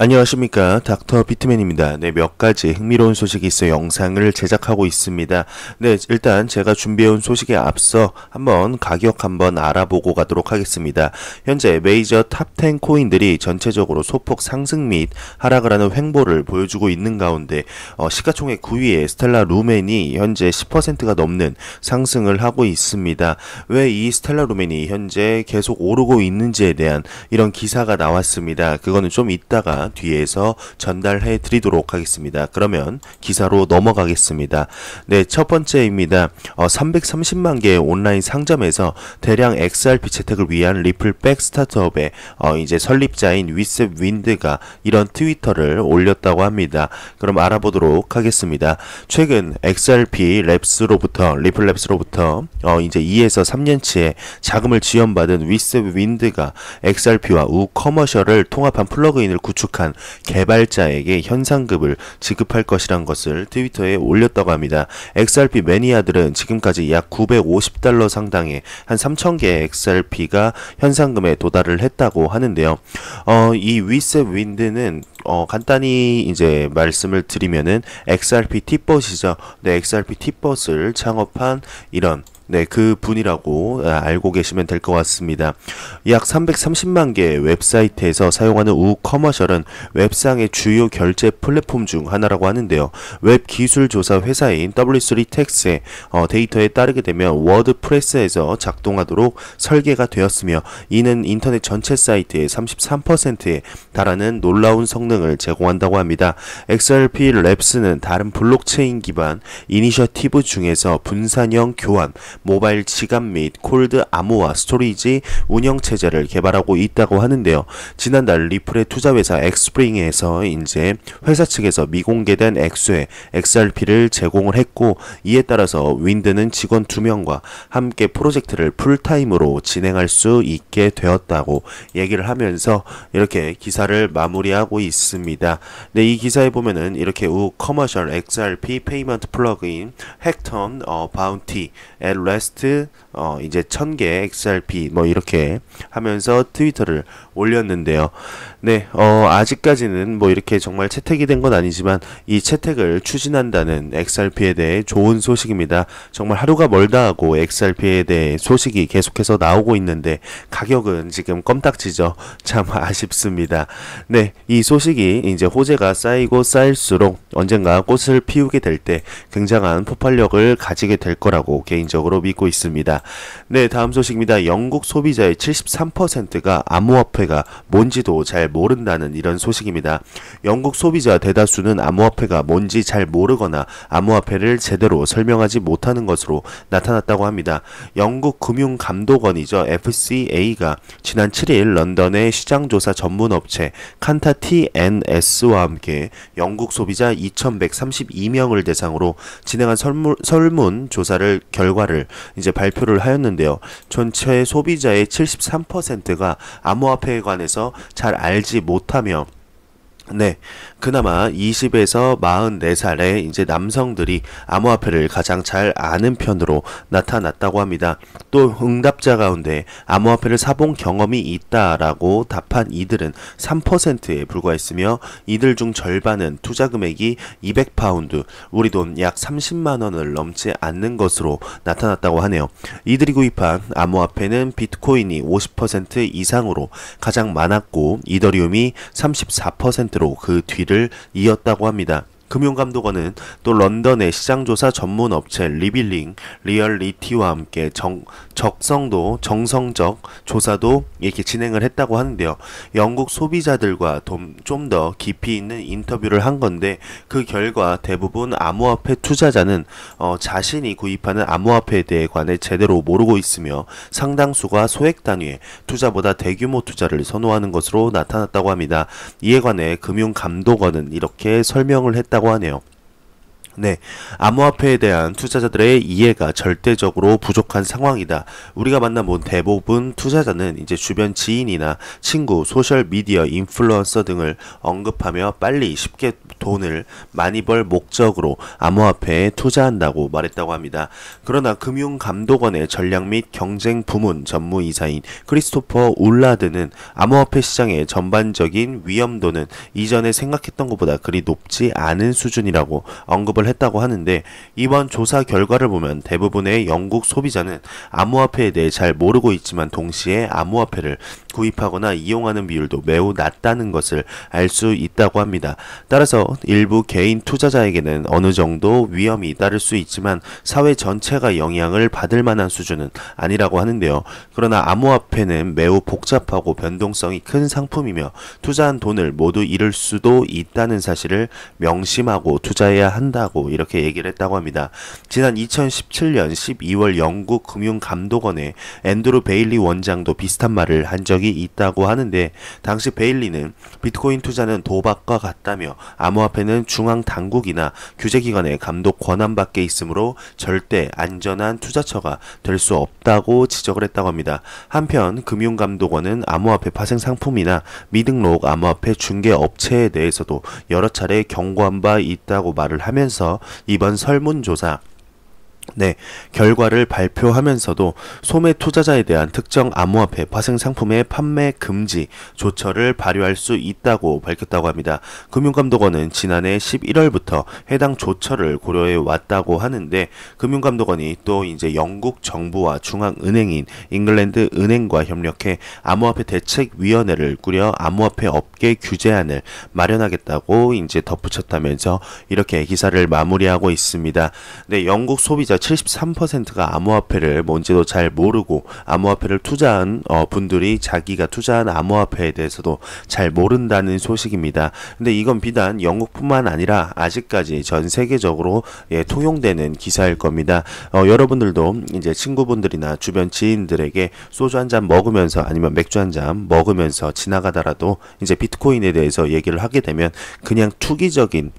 안녕하십니까, 닥터 비트맨입니다. 네, 몇 가지 흥미로운 소식이 있어 영상을 제작하고 있습니다. 네, 일단 제가 준비해온 소식에 앞서 가격 한번 알아보고 가도록 하겠습니다. 현재 메이저 탑10 코인들이 전체적으로 소폭 상승 및 하락을 하는 횡보를 보여주고 있는 가운데 시가총액 9위의 스텔라 루멘이 현재 10%가 넘는 상승을 하고 있습니다. 왜 이 스텔라 루멘이 현재 계속 오르고 있는지에 대한 이런 기사가 나왔습니다. 그거는 좀 이따가 뒤에서 전달해 드리도록 하겠습니다. 그러면 기사로 넘어가겠습니다. 네, 첫 번째입니다. 330만 개의 온라인 상점에서 대량 XRP 채택을 위한 리플 백 스타트업의 이제 설립자인 위셉 윈드가 이런 트위터를 올렸다고 합니다. 그럼 알아보도록 하겠습니다. 최근 XRP 랩스로부터 리플 랩스로부터 이제 2에서 3년치의 자금을 지원받은 위셉 윈드가 XRP와 우커머셜을 통합한 플러그인을 구축한 개발자에게 현상금을 지급할 것이란 것을 트위터에 올렸다고 합니다. XRP 매니아들은 지금까지 약 950달러 상당의 한 3,000개의 XRP가 현상금에 도달을 했다고 하는데요. 이 위셉 윈드는 간단히 이제 말씀을 드리면은 XRP 팁봇이죠. 네, XRP 팁봇을 창업한 이런 그 분이라고 알고 계시면 될 것 같습니다. 약 330만 개의 웹사이트에서 사용하는 우커머셜은 웹상의 주요 결제 플랫폼 중 하나라고 하는데요. 웹 기술 조사 회사인 W3Techs의 데이터에 따르게 되면 워드프레스에서 작동하도록 설계가 되었으며 이는 인터넷 전체 사이트의 33%에 달하는 놀라운 성능을 제공한다고 합니다. XRP 랩스는 다른 블록체인 기반 이니셔티브 중에서 분산형 교환, 모바일 지갑 및 콜드 암호화 스토리지 운영체제를 개발하고 있다고 하는데요. 지난달 리플의 투자회사 엑스프링에서 이제 회사 측에서 미공개된 액수의 XRP를 제공을 했고, 이에 따라서 윈드는 직원 2명과 함께 프로젝트를 풀타임으로 진행할 수 있게 되었다고 얘기를 하면서 이렇게 기사를 마무리하고 있습니다. 네, 이 기사에 보면은 이렇게 우커머셜 XRP 페이먼트 플러그인 핵턴 바운티 레스트 이제 1000개 XRP 이렇게 하면서 트위터를 올렸는데요. 네, 아직까지는 이렇게 정말 채택이 된 건 아니지만 이 채택을 추진한다는 XRP에 대해 좋은 소식입니다. 정말 하루가 멀다 하고 XRP에 대해 소식이 계속해서 나오고 있는데 가격은 지금 껌딱지죠. 참 아쉽습니다. 네, 이 소식이 이제 호재가 쌓이고 쌓일수록 언젠가 꽃을 피우게 될 때 굉장한 폭발력을 가지게 될 거라고 개인적으로 믿고 있습니다. 네, 다음 소식입니다. 영국 소비자의 73%가 암호화폐가 뭔지도 잘 모른다는 이런 소식입니다. 영국 소비자 대다수는 암호화폐가 뭔지 잘 모르거나 암호화폐를 제대로 설명하지 못하는 것으로 나타났다고 합니다. 영국 금융감독원이죠. FCA가 지난 7일 런던의 시장조사 전문업체 칸타 TNS와 함께 영국 소비자 2,132명을 대상으로 진행한 설문조사를 결과를 이제 발표를 하였는데요. 전체 소비자의 73%가 암호화폐에 관해서 잘 알지 못하며 그나마 20에서 44살의 이제 남성들이 암호화폐를 가장 잘 아는 편으로 나타났다고 합니다. 또 응답자 가운데 암호화폐를 사본 경험이 있다라고 답한 이들은 3%에 불과했으며 이들 중 절반은 투자 금액이 200파운드, 우리 돈 약 30만 원을 넘지 않는 것으로 나타났다고 하네요. 이들이 구입한 암호화폐는 비트코인이 50% 이상으로 가장 많았고 이더리움이 34%로 그 뒤를 이었다고 합니다. 금융감독원은 또 런던의 시장조사 전문업체 리빌링 리얼리티와 함께 정성적 조사도 이렇게 진행을 했다고 하는데요. 영국 소비자들과 좀 더 깊이 있는 인터뷰를 한 건데 그 결과 대부분 암호화폐 투자자는 자신이 구입하는 암호화폐에 대해 관해 제대로 모르고 있으며 상당수가 소액 단위의 투자보다 대규모 투자를 선호하는 것으로 나타났다고 합니다. 이에 관해 금융감독원은 이렇게 설명을 했다고 하네요. 네, 암호화폐에 대한 투자자들의 이해가 절대적으로 부족한 상황이다. 우리가 만나본 대부분 투자자는 이제 주변 지인이나 친구, 소셜미디어 인플루언서 등을 언급하며 빨리 쉽게 돈을 많이 벌 목적으로 암호화폐에 투자한다고 말했다고 합니다. 그러나 금융감독원의 전략 및 경쟁 부문 전무이사인 크리스토퍼 울라드는 암호화폐 시장의 전반적인 위험도는 이전에 생각했던 것보다 그리 높지 않은 수준이라고 언급을 했다고 하는데, 이번 조사 결과를 보면 대부분의 영국 소비자는 암호화폐에 대해 잘 모르고 있지만 동시에 암호화폐를 구입하거나 이용하는 비율도 매우 낮다는 것을 알 수 있다고 합니다. 따라서 일부 개인 투자자에게는 어느 정도 위험이 따를 수 있지만 사회 전체가 영향을 받을 만한 수준은 아니라고 하는데요. 그러나 암호화폐는 매우 복잡하고 변동성이 큰 상품이며 투자한 돈을 모두 잃을 수도 있다는 사실을 명심하고 투자해야 한다고 이렇게 얘기를 했다고 합니다. 지난 2017년 12월 영국 금융감독원의 앤드루 베일리 원장도 비슷한 말을 한 적이 있다고 하는데, 당시 베일리는 비트코인 투자는 도박과 같다며 암호화폐는 중앙 당국이나 규제기관의 감독 권한 밖에 있으므로 절대 안전한 투자처가 될 수 없다고 지적을 했다고 합니다. 한편 금융감독원은 암호화폐 파생 상품이나 미등록 암호화폐 중개 업체에 대해서도 여러 차례 경고한 바 있다고 말을 하면서 이번 설문조사 결과를 발표하면서도 소매 투자자에 대한 특정 암호화폐 파생 상품의 판매 금지 조처를 발효할 수 있다고 밝혔다고 합니다. 금융감독원은 지난해 11월부터 해당 조처를 고려해 왔다고 하는데, 금융감독원이 또 이제 영국 정부와 중앙은행인 잉글랜드 은행과 협력해 암호화폐 대책위원회를 꾸려 암호화폐 업계 규제안을 마련하겠다고 이제 덧붙였다면서 이렇게 기사를 마무리하고 있습니다. 영국 소비자 73%가 암호화폐를 뭔지도 잘 모르고 암호화폐를 투자한 분들이 자기가 투자한 암호화폐에 대해서도 잘 모른다는 소식입니다. 근데 이건 비단 영국뿐만 아니라 아직까지 전 세계적으로 통용되는 기사일 겁니다. 여러분들도 이제 친구분들이나 주변 지인들에게 소주 한 잔 먹으면서 아니면 맥주 한 잔 먹으면서 지나가더라도 이제 비트코인에 대해서 얘기를 하게 되면 그냥 투기적인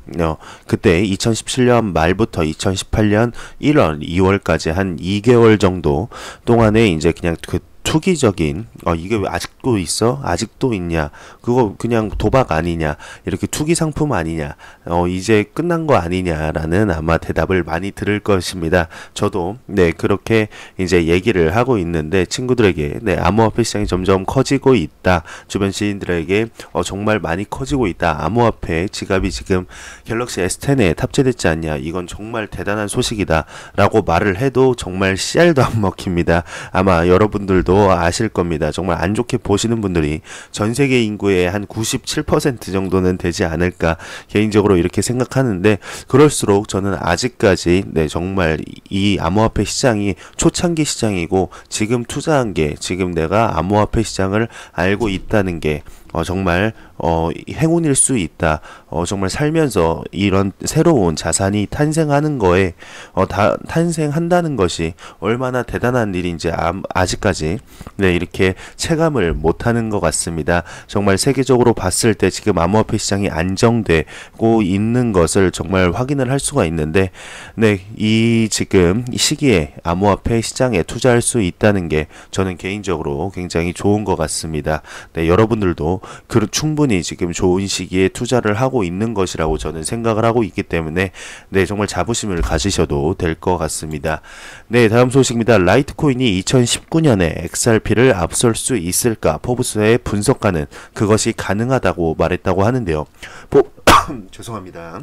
그때 2017년 말부터 2018년 1월 2월까지 한 2개월 정도 동안에 이제 그냥 그 투기적인 이게 왜 아직도 있어? 아직도 있냐? 그거 그냥 도박 아니냐? 이렇게 투기 상품 아니냐? 이제 끝난 거 아니냐라는 아마 대답을 많이 들을 것입니다. 저도 그렇게 이제 얘기를 하고 있는데, 친구들에게 암호화폐 시장이 점점 커지고 있다. 주변 지인들에게 정말 많이 커지고 있다. 암호화폐 지갑이 지금 갤럭시 S10에 탑재됐지 않냐? 이건 정말 대단한 소식이다. 라고 말을 해도 정말 씨알도 안 먹힙니다. 아마 여러분들도 아실 겁니다. 정말 안 좋게 보시는 분들이 전 세계 인구의 한 97% 정도는 되지 않을까 개인적으로 이렇게 생각하는데, 그럴수록 저는 아직까지 정말 이 암호화폐 시장이 초창기 시장이고, 지금 투자한 게, 지금 내가 암호화폐 시장을 알고 있다는 게 정말 행운일 수 있다. 정말 살면서 이런 새로운 자산이 탄생하는 거에 탄생한다는 것이 얼마나 대단한 일인지 아직까지 이렇게 체감을 못하는 것 같습니다. 정말 세계적으로 봤을 때 지금 암호화폐 시장이 안정되고 있는 것을 정말 확인을 할 수가 있는데, 이 지금 이 시기에 암호화폐 시장에 투자할 수 있다는 게 저는 개인적으로 굉장히 좋은 것 같습니다. 여러분들도 충분히 지금 좋은 시기에 투자를 하고 있는 것이라고 저는 생각을 하고 있기 때문에 정말 자부심을 가지셔도 될 것 같습니다. 다음 소식입니다. 라이트코인이 2019년에 XRP를 앞설 수 있을까? 포브스의 분석가는 그것이 가능하다고 말했다고 하는데요. 죄송합니다.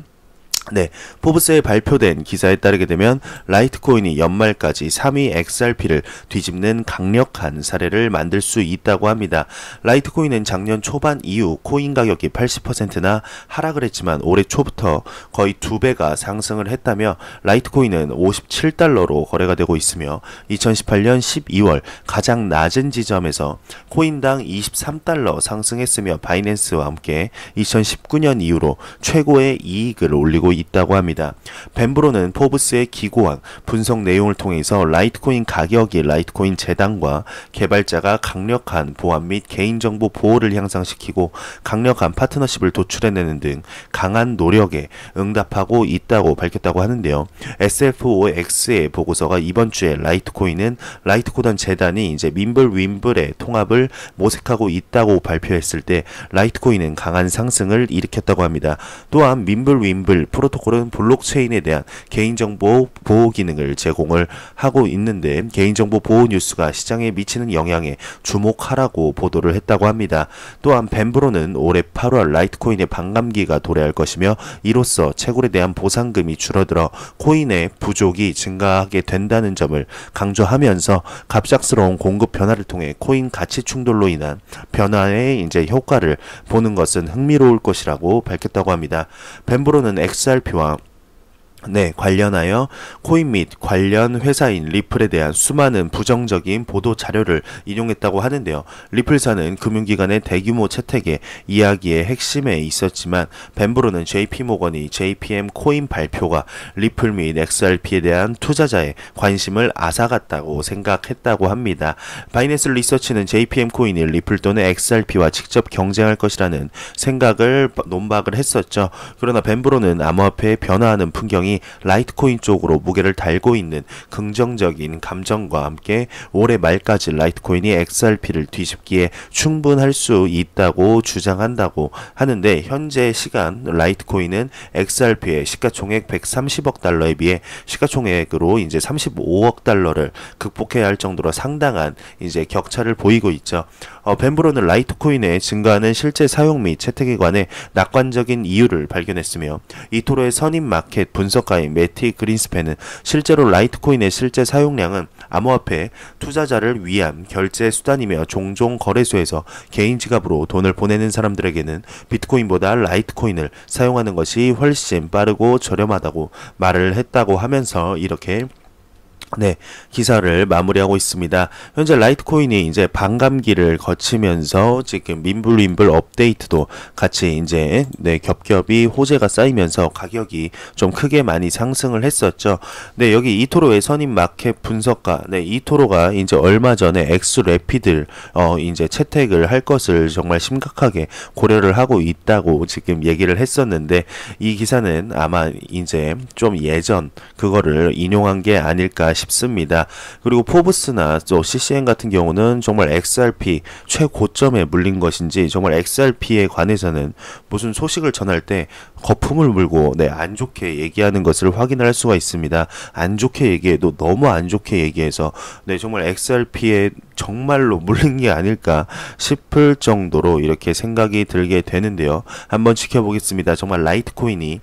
포브스에 발표된 기사에 따르게 되면 라이트코인이 연말까지 3위 XRP를 뒤집는 강력한 사례를 만들 수 있다고 합니다. 라이트코인은 작년 초반 이후 코인 가격이 80%나 하락을 했지만 올해 초부터 거의 2배가 상승을 했다며, 라이트코인은 57달러로 거래가 되고 있으며 2018년 12월 가장 낮은 지점에서 코인당 23달러 상승했으며, 바이낸스와 함께 2019년 이후로 최고의 이익을 올리고 있다고 합니다. 벤브로는 포브스의 기고한 분석 내용을 통해서 라이트코인 가격이 라이트코인 재단과 개발자가 강력한 보안 및 개인정보 보호를 향상시키고 강력한 파트너십을 도출해내는 등 강한 노력에 응답하고 있다고 밝혔다고 하는데요. SFOX의 보고서가 이번 주에 라이트코인은 라이트코인 재단이 이제 민블윈블의 통합을 모색하고 있다고 발표했을 때 라이트코인은 강한 상승을 일으켰다고 합니다. 또한 민블윈블 프로토콜은 블록체인에 대한 개인정보 보호 기능을 제공을 하고 있는데 개인정보 보호 뉴스가 시장에 미치는 영향에 주목하라고 보도를 했다고 합니다. 또한 벤브로는 올해 8월 라이트코인의 반감기가 도래할 것이며 이로써 채굴에 대한 보상금이 줄어들어 코인의 부족이 증가하게 된다는 점을 강조하면서 갑작스러운 공급 변화를 통해 코인 가치 충돌로 인한 변화의 이제 효과를 보는 것은 흥미로울 것이라고 밝혔다고 합니다. 벤브로는 XRP와 관련하여 코인 및 관련 회사인 리플에 대한 수많은 부정적인 보도 자료를 인용했다고 하는데요. 리플사는 금융기관의 대규모 채택의 이야기의 핵심에 있었지만 벤브로는 JP모건이 JPM 코인 발표가 리플 및 XRP에 대한 투자자의 관심을 앗아갔다고 생각했다고 합니다. 바이낸스 리서치는 JPM 코인이 리플 또는 XRP와 직접 경쟁할 것이라는 생각을 논박을 했었죠. 그러나 벤브로는 암호화폐의 변화하는 풍경이 라이트코인 쪽으로 무게를 달고 있는 긍정적인 감정과 함께 올해 말까지 라이트코인이 XRP를 뒤집기에 충분할 수 있다고 주장한다고 하는데 현재 시간 라이트코인은 XRP의 시가총액 130억 달러에 비해 시가총액으로 이제 35억 달러를 극복해야 할 정도로 상당한 이제 격차를 보이고 있죠. 벤브로는 라이트코인의 증가하는 실제 사용 및 채택에 관해 낙관적인 이유를 발견했으며 이토로의 선임 마켓 분석가인 매티 그린스팬은 실제로 라이트코인의 실제 사용량은 암호화폐 투자자를 위한 결제 수단이며 종종 거래소에서 개인 지갑으로 돈을 보내는 사람들에게는 비트코인보다 라이트코인을 사용하는 것이 훨씬 빠르고 저렴하다고 말을 했다고 하면서 이렇게 기사를 마무리하고 있습니다. 현재 라이트코인이 이제 반감기를 거치면서 지금 민블윈블 업데이트도 같이 이제 겹겹이 호재가 쌓이면서 가격이 좀 크게 많이 상승을 했었죠. 여기 이토로의 선임 마켓 분석가, 이토로가 이제 얼마 전에 엑스래피드 이제 채택을 할 것을 정말 심각하게 고려를 하고 있다고 지금 얘기를 했었는데 이 기사는 아마 이제 좀 예전 그거를 인용한 게 아닐까 싶습니다. 그리고 포브스나 또 CCN 같은 경우는 정말 XRP 최고점에 물린 것인지 정말 XRP에 관해서는 무슨 소식을 전할 때 거품을 물고 안 좋게 얘기하는 것을 확인할 수가 있습니다. 안 좋게 얘기해도 너무 안 좋게 얘기해서 정말 XRP에 정말로 물린 게 아닐까 싶을 정도로 이렇게 생각이 들게 되는데요. 한번 지켜보겠습니다. 정말 라이트코인이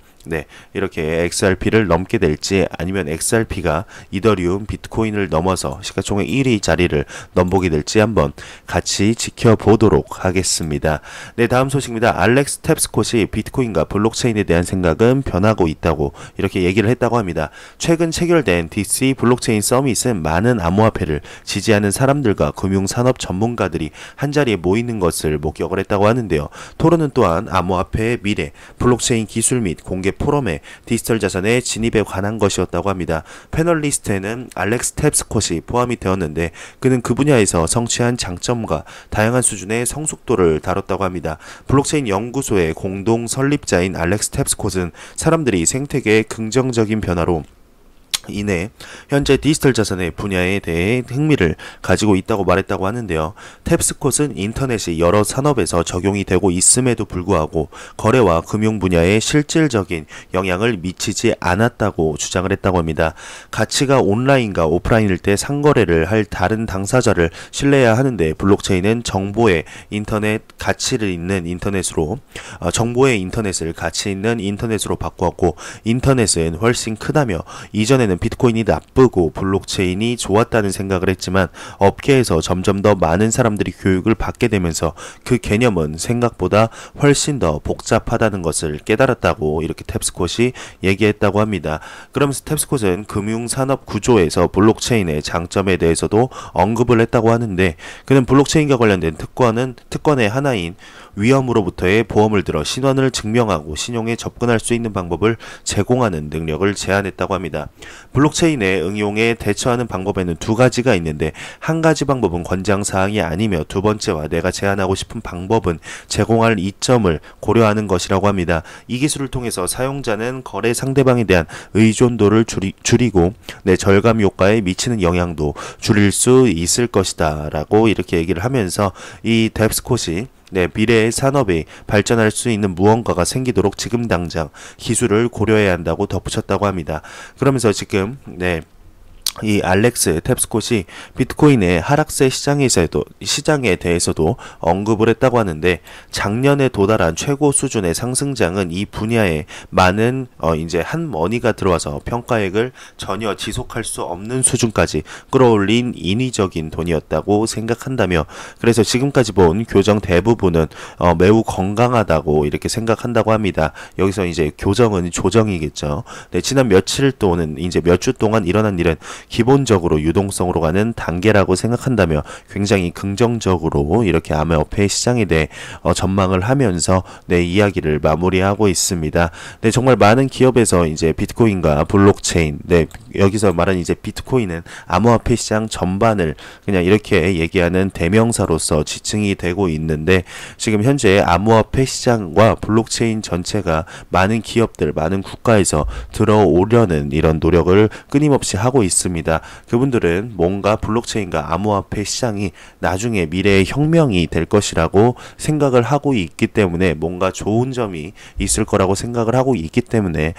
이렇게 XRP를 넘게 될지 아니면 XRP가 이더리움, 비트코인을 넘어서 시가총액 1위 자리를 넘보게 될지 한번 같이 지켜보도록 하겠습니다. 다음 소식입니다. 알렉스 탭스콧이 비트코인과 블록체인에 대한 생각은 변하고 있다고 이렇게 얘기를 했다고 합니다. 최근 체결된 DC 블록체인 서밋은 많은 암호화폐를 지지하는 사람들과 금융산업 전문가들이 한자리에 모이는 것을 목격을 했다고 하는데요. 토론은 또한 암호화폐의 미래, 블록체인 기술 및 공개 포럼의 디지털 자산의 진입에 관한 것이었다고 합니다. 패널리스트에는 알렉스 탭스콧이 포함이 되었는데 그는 그 분야에서 성취한 장점과 다양한 수준의 성숙도를 다뤘다고 합니다. 블록체인 연구소의 공동 설립자인 알렉스 탭스콧은 사람들이 생태계의 긍정적인 변화로 인해 현재 디지털 자산의 분야에 대해 흥미를 가지고 있다고 말했다고 하는데요. 탭스콧은 인터넷이 여러 산업에서 적용이 되고 있음에도 불구하고 거래와 금융 분야에 실질적인 영향을 미치지 않았다고 주장을 했다고 합니다. 가치가 온라인과 오프라인일 때 상거래를 할 다른 당사자를 신뢰해야 하는데 블록체인은 정보의 인터넷 가치를 있는 인터넷으로 정보의 인터넷을 가치 있는 인터넷으로 바꾸었고 인터넷은 훨씬 크다며 이전에는 처음에는 비트코인이 나쁘고 블록체인이 좋았다는 생각을 했지만 업계에서 점점 더 많은 사람들이 교육을 받게 되면서 그 개념은 생각보다 훨씬 더 복잡하다는 것을 깨달았다고 이렇게 탭스콧이 얘기했다고 합니다. 그러면서 탭스콧은 금융산업 구조에서 블록체인의 장점에 대해서도 언급을 했다고 하는데, 그는 블록체인과 관련된 특권의 하나인 위험으로부터의 보험을 들어 신원을 증명하고 신용에 접근할 수 있는 방법을 제공하는 능력을 제안했다고 합니다. 블록체인의 응용에 대처하는 방법에는 두 가지가 있는데, 한 가지 방법은 권장사항이 아니며 두 번째와 내가 제안하고 싶은 방법은 제공할 이점을 고려하는 것이라고 합니다. 이 기술을 통해서 사용자는 거래 상대방에 대한 의존도를 줄이고 내 절감 효과에 미치는 영향도 줄일 수 있을 것이다 라고 이렇게 얘기를 하면서, 이 뎁스콧이 미래의 산업이 발전할 수 있는 무언가가 생기도록 지금 당장 기술을 고려해야 한다고 덧붙였다고 합니다. 그러면서 지금 이 알렉스 탭스콧이 비트코인의 하락세 시장에 대해서도 언급을 했다고 하는데, 작년에 도달한 최고 수준의 상승장은 이 분야에 많은 이제 한머니가 들어와서 평가액을 전혀 지속할 수 없는 수준까지 끌어올린 인위적인 돈이었다고 생각한다며, 그래서 지금까지 본 교정 대부분은 매우 건강하다고 이렇게 생각한다고 합니다. 여기서 이제 교정은 조정이겠죠. 지난 며칠 또는 이제 몇 주 동안 일어난 일은 기본적으로 유동성으로 가는 단계라고 생각한다며 굉장히 긍정적으로 이렇게 암호화폐 시장에 대해 전망을 하면서 이야기를 마무리하고 있습니다. 정말 많은 기업에서 이제 비트코인과 블록체인, 여기서 말하는 이제 비트코인은 암호화폐 시장 전반을 그냥 이렇게 얘기하는 대명사로서 지칭이 되고 있는데, 지금 현재 암호화폐 시장과 블록체인 전체가 많은 기업들, 많은 국가에서 들어오려는 이런 노력을 끊임없이 하고 있습니다. 그분들은 뭔가 블록체인과 암호화폐 시장이 나중에 미래의 혁명이 될 것이라고 생각을 하고 있기 때문에, 뭔가 좋은 점이 있을 거라고 생각을 하고 있기 때문에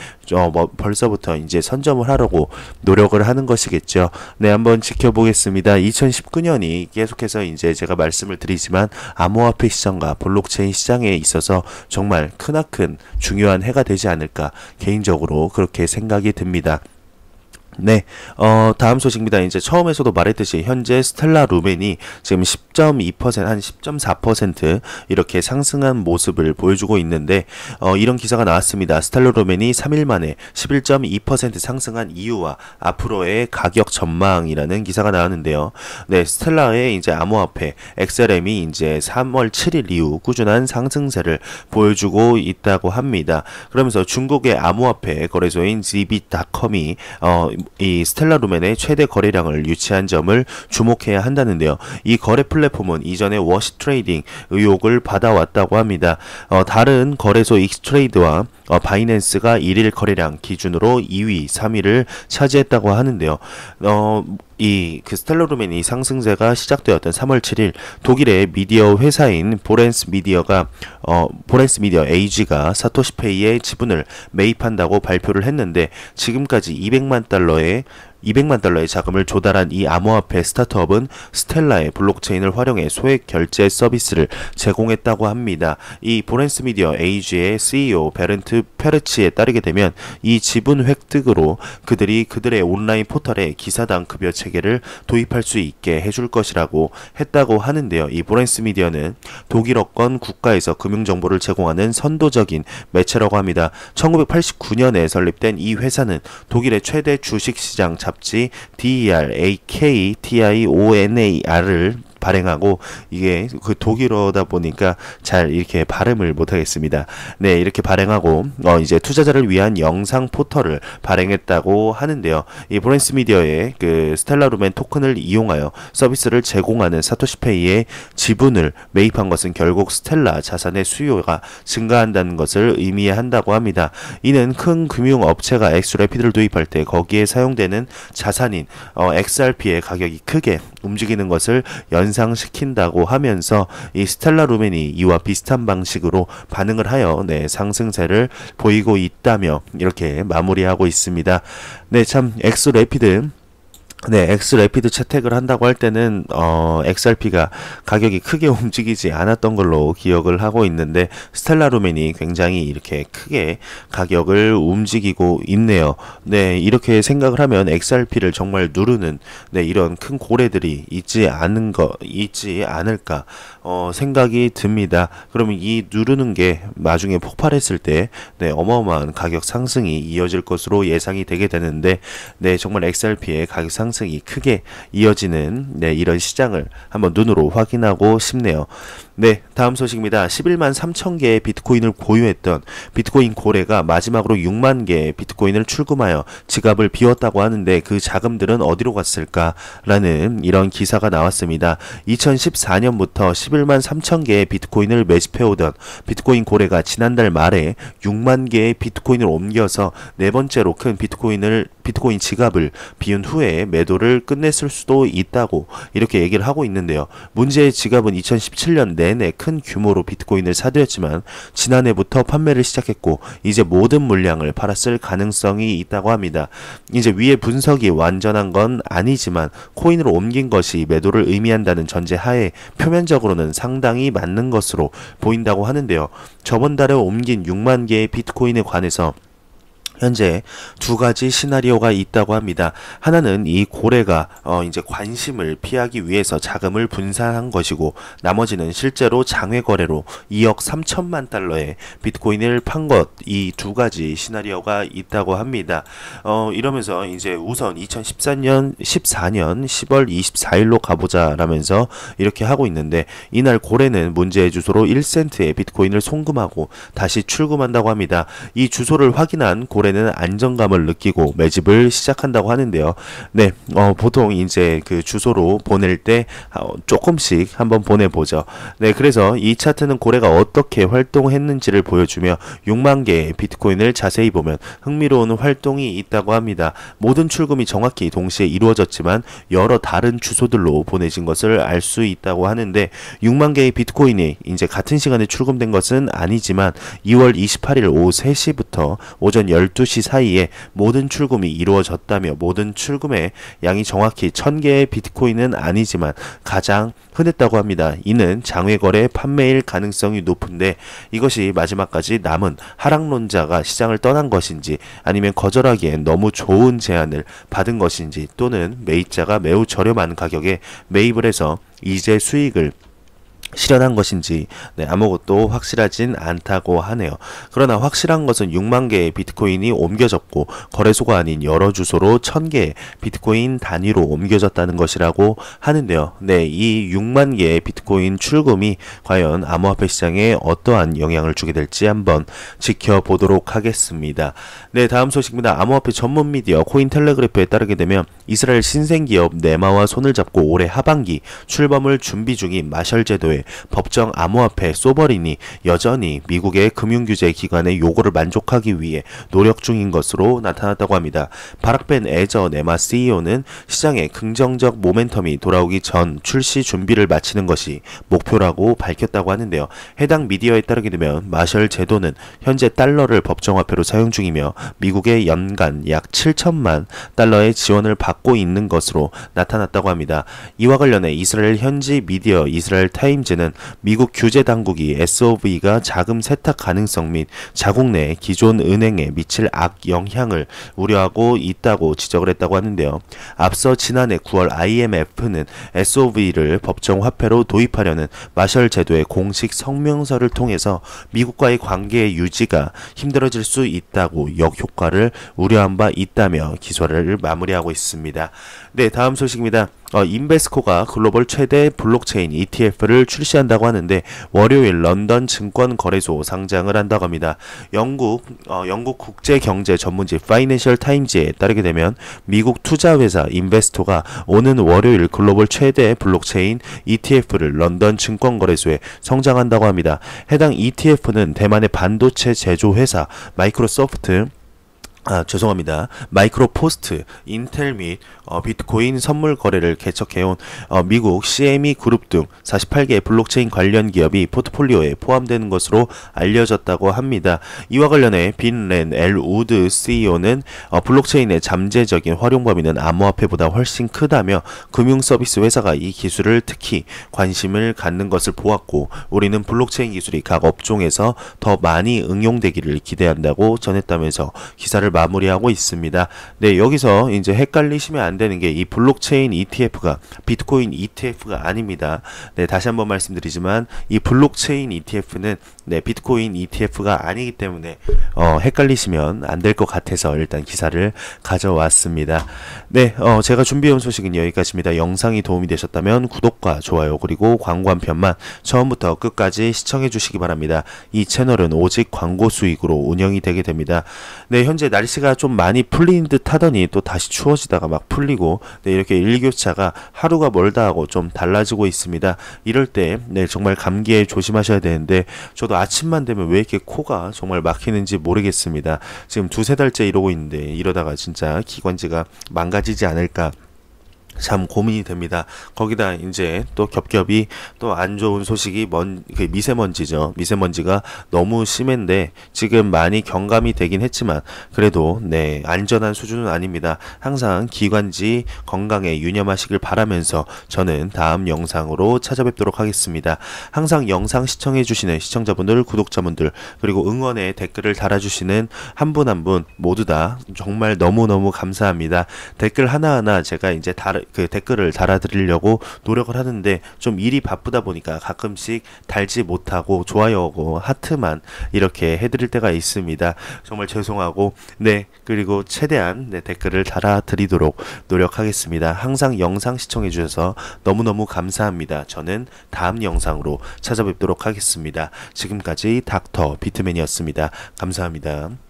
벌써부터 이제 선점을 하려고 노력을 하는 것이겠죠. 한번 지켜보겠습니다. 2019년이 계속해서 이제 제가 말씀을 드리지만 암호화폐 시장과 블록체인 시장에 있어서 정말 크나큰 중요한 해가 되지 않을까 개인적으로 그렇게 생각이 듭니다. 다음 소식입니다. 이제 처음에서도 말했듯이 현재 스텔라 루멘이 지금 10.2%, 한 10.4% 이렇게 상승한 모습을 보여주고 있는데, 이런 기사가 나왔습니다. 스텔라 루멘이 3일 만에 11.2% 상승한 이유와 앞으로의 가격 전망이라는 기사가 나왔는데요. 스텔라의 이제 암호화폐 XRM이 이제 3월 7일 이후 꾸준한 상승세를 보여주고 있다고 합니다. 그러면서 중국의 암호화폐 거래소인 ZBit.com이 이 스텔라 루멘의 최대 거래량을 유치한 점을 주목해야 한다는데요. 이 거래 플랫폼은 이전에 워시 트레이딩 의혹을 받아왔다고 합니다. 다른 거래소 익스트레이드와 바이낸스가 1일 거래량 기준으로 2위, 3위를 차지했다고 하는데요. 이 스텔라 루멘이 상승세가 시작되었던 3월 7일 독일의 미디어 회사인 보렌스 미디어 AG가 사토시페이의 지분을 매입한다고 발표를 했는데, 지금까지 200만 달러의 자금을 조달한 이 암호화폐 스타트업은 스텔라의 블록체인을 활용해 소액 결제 서비스를 제공했다고 합니다. 이 보렌스 미디어 AG의 CEO 베른트 페르치에 따르게 되면 이 지분 획득으로 그들의 온라인 포털에 기사당 급여 체계를 도입할 수 있게 해줄 것이라고 했다고 하는데요. 이 보렌스 미디어는 독일어권 국가에서 금융정보를 제공하는 선도적인 매체라고 합니다. 1989년에 설립된 이 회사는 독일의 최대 주식시장 잡지 DERAKTIONAR을 발행하고, 이게 그 독일어다 보니까 잘 이렇게 발음을 못하겠습니다. 이렇게 발행하고 이제 투자자를 위한 영상 포털을 발행했다고 하는데요. 이 보렌스 미디어의 그 스텔라 루멘 토큰을 이용하여 서비스를 제공하는 사토시페이의 지분을 매입한 것은 결국 스텔라 자산의 수요가 증가한다는 것을 의미한다고 합니다. 이는 큰 금융업체가 엑스래피드를 도입할 때 거기에 사용되는 자산인 XRP의 가격이 크게 움직이는 것을 연상시킨다고 하면서, 이 스텔라 루멘이 이와 비슷한 방식으로 반응을 하여 상승세를 보이고 있다며 이렇게 마무리하고 있습니다. 참 엑스래피드 네, 엑스래피드 채택을 한다고 할 때는 XRP가 가격이 크게 움직이지 않았던 걸로 기억을 하고 있는데 스텔라 루멘이 굉장히 이렇게 크게 가격을 움직이고 있네요. 네, 이렇게 생각을 하면 XRP를 정말 누르는 네, 이런 큰 고래들이 있지 않을까 생각이 듭니다. 그러면 이 누르는 게 나중에 폭발했을 때 네, 어마어마한 가격 상승이 이어질 것으로 예상이 되게 되는데 네, 정말 XRP의 가격 상승이 크게 이어지는 네, 이런 시장을 한번 눈으로 확인하고 싶네요. 네, 다음 소식입니다. 11만 3천 개의 비트코인을 보유했던 비트코인 고래가 마지막으로 6만 개의 비트코인을 출금하여 지갑을 비웠다고 하는데 그 자금들은 어디로 갔을까라는 이런 기사가 나왔습니다. 2014년부터 11만 3천 개의 비트코인을 매집해오던 비트코인 고래가 지난달 말에 6만 개의 비트코인을 옮겨서 네 번째로 큰 비트코인 지갑을 비운 후에 매도를 끝냈을 수도 있다고 이렇게 얘기를 하고 있는데요. 문제의 지갑은 2017년 내내 큰 규모로 비트코인을 사들였지만 지난해부터 판매를 시작했고 이제 모든 물량을 팔았을 가능성이 있다고 합니다. 이제 위의 분석이 완전한 건 아니지만 코인으로 옮긴 것이 매도를 의미한다는 전제하에 표면적으로는 상당히 맞는 것으로 보인다고 하는데요. 저번 달에 옮긴 6만 개의 비트코인에 관해서 현재 두 가지 시나리오가 있다고 합니다. 하나는 이 고래가 이제 관심을 피하기 위해서 자금을 분산한 것이고 나머지는 실제로 장외 거래로 2억 3천만 달러의 비트코인을 판 것, 이 두 가지 시나리오가 있다고 합니다. 이러면서 이제 우선 2014년 10월 24일로 가보자 라면서 이렇게 하고 있는데 이날 고래는 문제의 주소로 1센트의 비트코인을 송금하고 다시 출금한다고 합니다. 이 주소를 확인한 고래는 안정감을 느끼고 매집을 시작한다고 하는데요. 네, 보통 이제 그 주소로 보낼 때 조금씩 한번 보내보죠. 네, 그래서 이 차트는 고래가 어떻게 활동했는지를 보여주며 6만 개의 비트코인을 자세히 보면 흥미로운 활동이 있다고 합니다. 모든 출금이 정확히 동시에 이루어졌지만 여러 다른 주소들로 보내진 것을 알 수 있다고 하는데 6만 개의 비트코인이 이제 같은 시간에 출금된 것은 아니지만 2월 28일 오후 3시부터 오전 12시 사이에 모든 출금이 이루어졌다며 모든 출금의 양이 정확히 1000개의 비트코인은 아니지만 가장 흔했다고 합니다. 이는 장외거래 판매일 가능성이 높은데 이것이 마지막까지 남은 하락론자가 시장을 떠난 것인지 아니면 거절하기엔 너무 좋은 제안을 받은 것인지 또는 매입자가 매우 저렴한 가격에 매입을 해서 이제 수익을 실현한 것인지 아무것도 확실하진 않다고 하네요. 그러나 확실한 것은 6만 개의 비트코인이 옮겨졌고 거래소가 아닌 여러 주소로 1000개의 비트코인 단위로 옮겨졌다는 것이라고 하는데요. 네, 이 6만 개의 비트코인 출금이 과연 암호화폐 시장에 어떠한 영향을 주게 될지 한번 지켜보도록 하겠습니다. 네, 다음 소식입니다. 암호화폐 전문 미디어 코인텔레그래프에 따르게 되면 이스라엘 신생기업 네마와 손을 잡고 올해 하반기 출범을 준비 중인 마셜 제도의 법정 암호화폐 소버린이 여전히 미국의 금융규제 기관의 요구를 만족하기 위해 노력 중인 것으로 나타났다고 합니다. 바락벤 에저 네마 CEO는 시장에 긍정적 모멘텀이 돌아오기 전 출시 준비를 마치는 것이 목표라고 밝혔다고 하는데요. 해당 미디어에 따르게 되면 마셜 제도는 현재 달러를 법정화폐로 사용 중이며 미국의 연간 약 7천만 달러의 지원을 받고 있는 것으로 나타났다고 합니다. 이와 관련해 이스라엘 현지 미디어 이스라엘 타임즈는 미국 규제 당국이 SOV가 자금 세탁 가능성 및 자국 내 기존 은행에 미칠 악영향을 우려하고 있다고 지적을 했다고 하는데요. 앞서 지난해 9월 IMF는 SOV를 법정 화폐로 도입하려는 마셜 제도의 공식 성명서를 통해서 미국과의 관계의 유지가 힘들어질 수 있다고 역효과를 우려한 바 있다며 기소를 마무리하고 있습니다. 네, 다음 소식입니다. 인베스코가 글로벌 최대 블록체인 ETF를 출시한다고 하는데 월요일 런던 증권거래소 상장을 한다고 합니다. 영국 국제경제 전문지 파이낸셜 타임즈에 따르게 되면 미국 투자회사 인베스토가 오는 월요일 글로벌 최대 블록체인 ETF를 런던 증권거래소에 상장한다고 합니다. 해당 ETF는 대만의 반도체 제조회사 마이크로소프트 죄송합니다. 마이크로포스트, 인텔 및 비트코인 선물 거래를 개척해온 미국 CME 그룹 등 48개 블록체인 관련 기업이 포트폴리오에 포함되는 것으로 알려졌다고 합니다. 이와 관련해 빈 엘 우드 CEO는 블록체인의 잠재적인 활용 범위는 암호화폐보다 훨씬 크다며 금융 서비스 회사가 이 기술을 특히 관심을 갖는 것을 보았고 우리는 블록체인 기술이 각 업종에서 더 많이 응용되기를 기대한다고 전했다면서 기사를 마무리하고 있습니다. 네, 여기서 이제 헷갈리시면 안 되는 게 이 블록체인 ETF가 비트코인 ETF가 아닙니다. 네, 다시 한번 말씀드리지만 이 블록체인 ETF는 네, 비트코인 ETF가 아니기 때문에 헷갈리시면 안 될 것 같아서 일단 기사를 가져왔습니다. 네, 제가 준비해온 소식은 여기까지입니다. 영상이 도움이 되셨다면 구독과 좋아요 그리고 광고 한 편만 처음부터 끝까지 시청해 주시기 바랍니다. 이 채널은 오직 광고 수익으로 운영이 되게 됩니다. 네, 현재 날씨가 좀 많이 풀린 듯 하더니 또 다시 추워지다가 막 풀리고 네, 이렇게 일교차가 하루가 멀다 하고 좀 달라지고 있습니다. 이럴 때 네, 정말 감기에 조심하셔야 되는데 저도 아침만 되면 왜 이렇게 코가 정말 막히는지 모르겠습니다. 지금 두세 달째 이러고 있는데 이러다가 진짜 기관지가 망가지지 않을까 참 고민이 됩니다. 거기다 이제 또 겹겹이 또 안 좋은 소식이 그 미세먼지죠. 미세먼지가 너무 심한데 지금 많이 경감이 되긴 했지만 그래도 네, 안전한 수준은 아닙니다. 항상 기관지 건강에 유념하시길 바라면서 저는 다음 영상으로 찾아뵙도록 하겠습니다. 항상 영상 시청해주시는 시청자분들, 구독자분들 그리고 응원의 댓글을 달아주시는 한 분 한 분 모두 다 정말 너무너무 감사합니다. 댓글 하나하나 제가 이제 그 댓글을 달아드리려고 노력을 하는데 좀 일이 바쁘다 보니까 가끔씩 달지 못하고 좋아요하고 하트만 이렇게 해드릴 때가 있습니다. 정말 죄송하고 네, 그리고 최대한 네, 댓글을 달아드리도록 노력하겠습니다. 항상 영상 시청해 주셔서 너무너무 감사합니다. 저는 다음 영상으로 찾아뵙도록 하겠습니다. 지금까지 닥터 비트맨이었습니다. 감사합니다.